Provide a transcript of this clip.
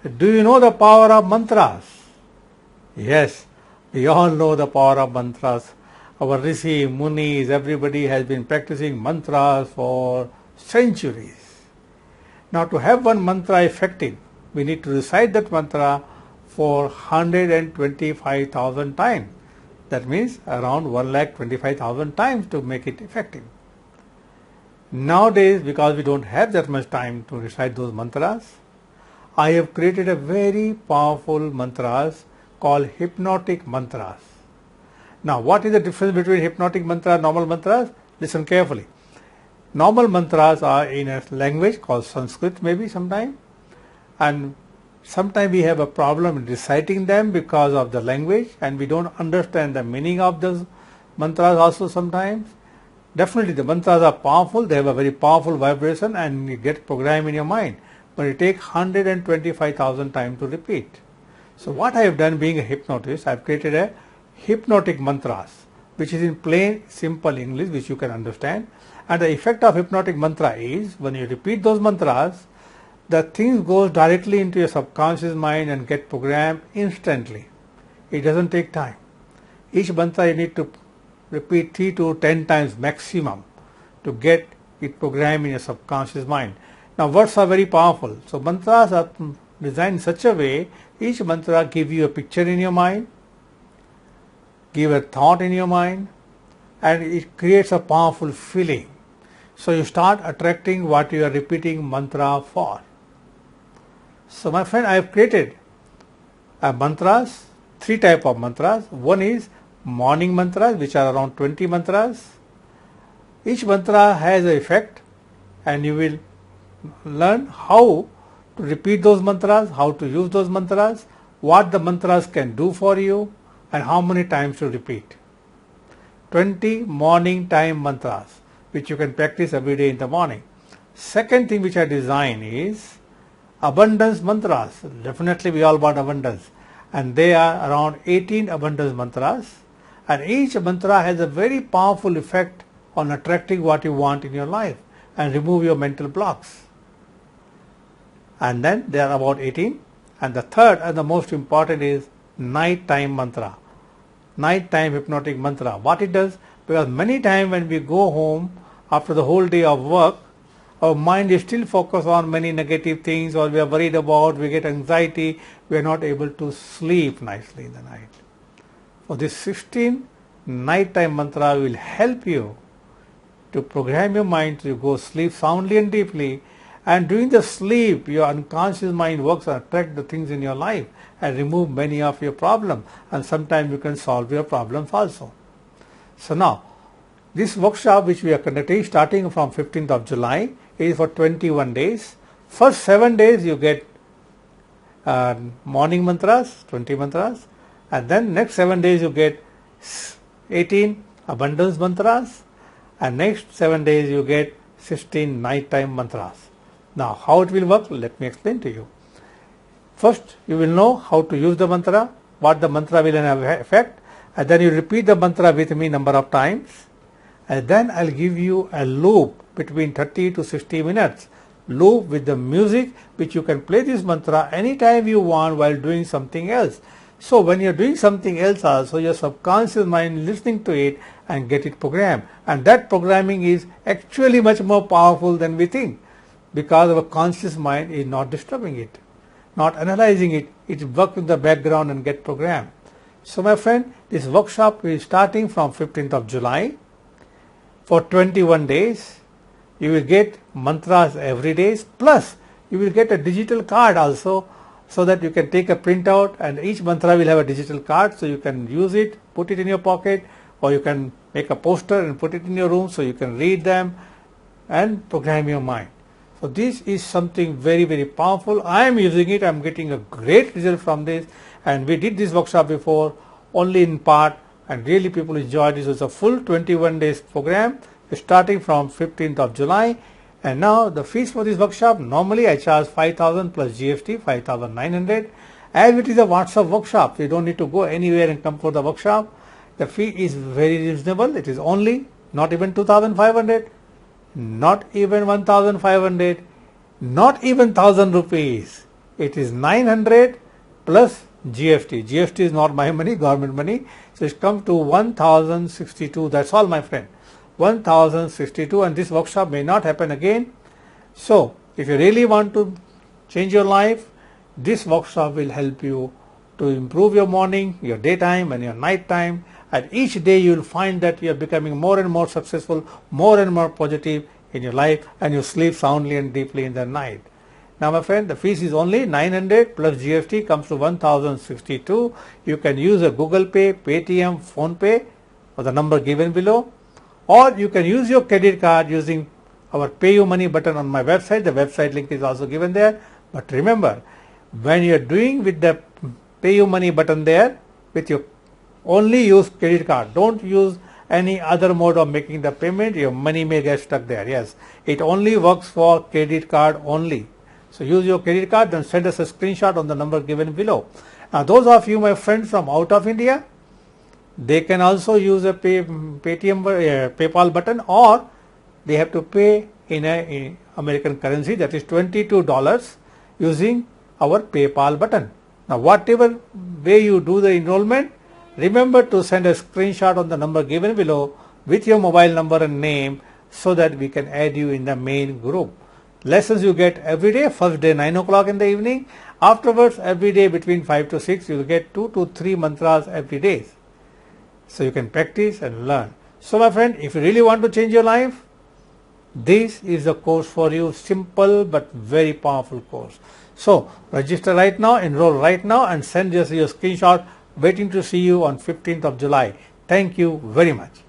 Do you know the power of mantras? Yes, we all know the power of mantras. Our Rishi, Munis, everybody has been practicing mantras for centuries. Now to have one mantra effective, we need to recite that mantra for 125,000 times. That means around 1,25,000 times to make it effective. Nowadays, because we don't have that much time to recite those mantras, I have created a very powerful mantras called hypnotic mantras. Now, what is the difference between hypnotic mantra and normal mantras? Listen carefully. Normal mantras are in a language called Sanskrit maybe sometime, and sometimes we have a problem in reciting them because of the language and we don't understand the meaning of those mantras also sometimes. Definitely the mantras are powerful, they have a very powerful vibration and you get programmed in your mind, but it takes 125,000 times to repeat. So what I have done, being a hypnotist, I have created a hypnotic mantras which is in plain simple English which you can understand, and the effect of hypnotic mantra is when you repeat those mantras, the things goes directly into your subconscious mind and get programmed instantly. It doesn't take time. Each mantra you need to repeat 3 to 10 times maximum to get it programmed in your subconscious mind. Now words are very powerful. So mantras are designed in such a way, each mantra give you a picture in your mind, give a thought in your mind, and it creates a powerful feeling. So you start attracting what you are repeating mantra for. So my friend, I have created mantras, 3 types of mantras. One is morning mantras, which are around 20 mantras. Each mantra has an effect and you will learn how to repeat those mantras, how to use those mantras, what the mantras can do for you and how many times to repeat. 20 morning time mantras which you can practice every day in the morning. Second thing which I design is abundance mantras. Definitely we all want abundance, and they are around 18 abundance mantras, and each mantra has a very powerful effect on attracting what you want in your life and remove your mental blocks. And then there are about 18, and the third and the most important is night time mantra, night time hypnotic mantra. What it does, because many times when we go home after the whole day of work, our mind is still focused on many negative things, or we are worried about, we get anxiety, we are not able to sleep nicely in the night. So this 16 nighttime mantra will help you to program your mind to go sleep soundly and deeply, and during the sleep your unconscious mind works and attract the things in your life and remove many of your problems, and sometimes you can solve your problems also. So now this workshop which we are conducting starting from 15th of July is for 21 days. First 7 days you get morning mantras, 20 mantras, and then next 7 days you get 18 abundance mantras, and next 7 days you get 16 nighttime mantras. Now how it will work, let me explain to you. First you will know how to use the mantra, what the mantra will have effect, and then you repeat the mantra with me number of times, and then I'll give you a loop between 30 to 60 minutes, loop with the music which you can play this mantra anytime you want while doing something else. So when you're doing something else also, your subconscious mind listening to it and get it programmed, and that programming is actually much more powerful than we think, because our conscious mind is not disturbing it, not analyzing it, it works in the background and get programmed. So my friend, this workshop is starting from 15th of July for 21 days. You will get mantras every day, plus you will get a digital card also, so that you can take a printout, and each mantra will have a digital card, so you can use it, put it in your pocket, or you can make a poster and put it in your room so you can read them and program your mind. So this is something very, very powerful. I am using it, I am getting a great result from this, and we did this workshop before only in part, and really people enjoyed this. It's a full 21 days program starting from 15th of July. And now the fees for this workshop, normally I charge 5,000 plus GST, 5,900. As it is a WhatsApp workshop, you don't need to go anywhere and come for the workshop. The fee is very reasonable. It is only not even 2,500, not even 1,500, not even 1,000 rupees. It is 900 plus GST. GST is not my money, government money. So it's come to 1062. That's all, my friend. 1062, and this workshop may not happen again. So if you really want to change your life, this workshop will help you to improve your morning, your daytime and your night time. And each day you will find that you are becoming more and more successful, more and more positive in your life, and you sleep soundly and deeply in the night. Now, my friend, the fees is only 900 plus GST comes to 1062. You can use a Google Pay, Paytm, Phone Pay or the number given below, or you can use your credit card using our Pay You Money button on my website. The website link is also given there. But remember, when you are doing with the Pay You Money button there, with your only use credit card. Don't use any other mode of making the payment. Your money may get stuck there. Yes, it only works for credit card only. So use your credit card, then send us a screenshot on the number given below. Now, those of you, my friends from out of India, they can also use a PayPal button, or they have to pay in American currency, that is $22, using our PayPal button. Now, whatever way you do the enrollment, remember to send a screenshot on the number given below with your mobile number and name, so that we can add you in the main group. Lessons you get every day. First day 9 o'clock in the evening. Afterwards, every day between 5 to 6, you will get 2 to 3 mantras every day. So you can practice and learn. So my friend, if you really want to change your life, this is the course for you. Simple but very powerful course. So register right now, enroll right now, and send us your screenshot. Waiting to see you on 15th of July. Thank you very much.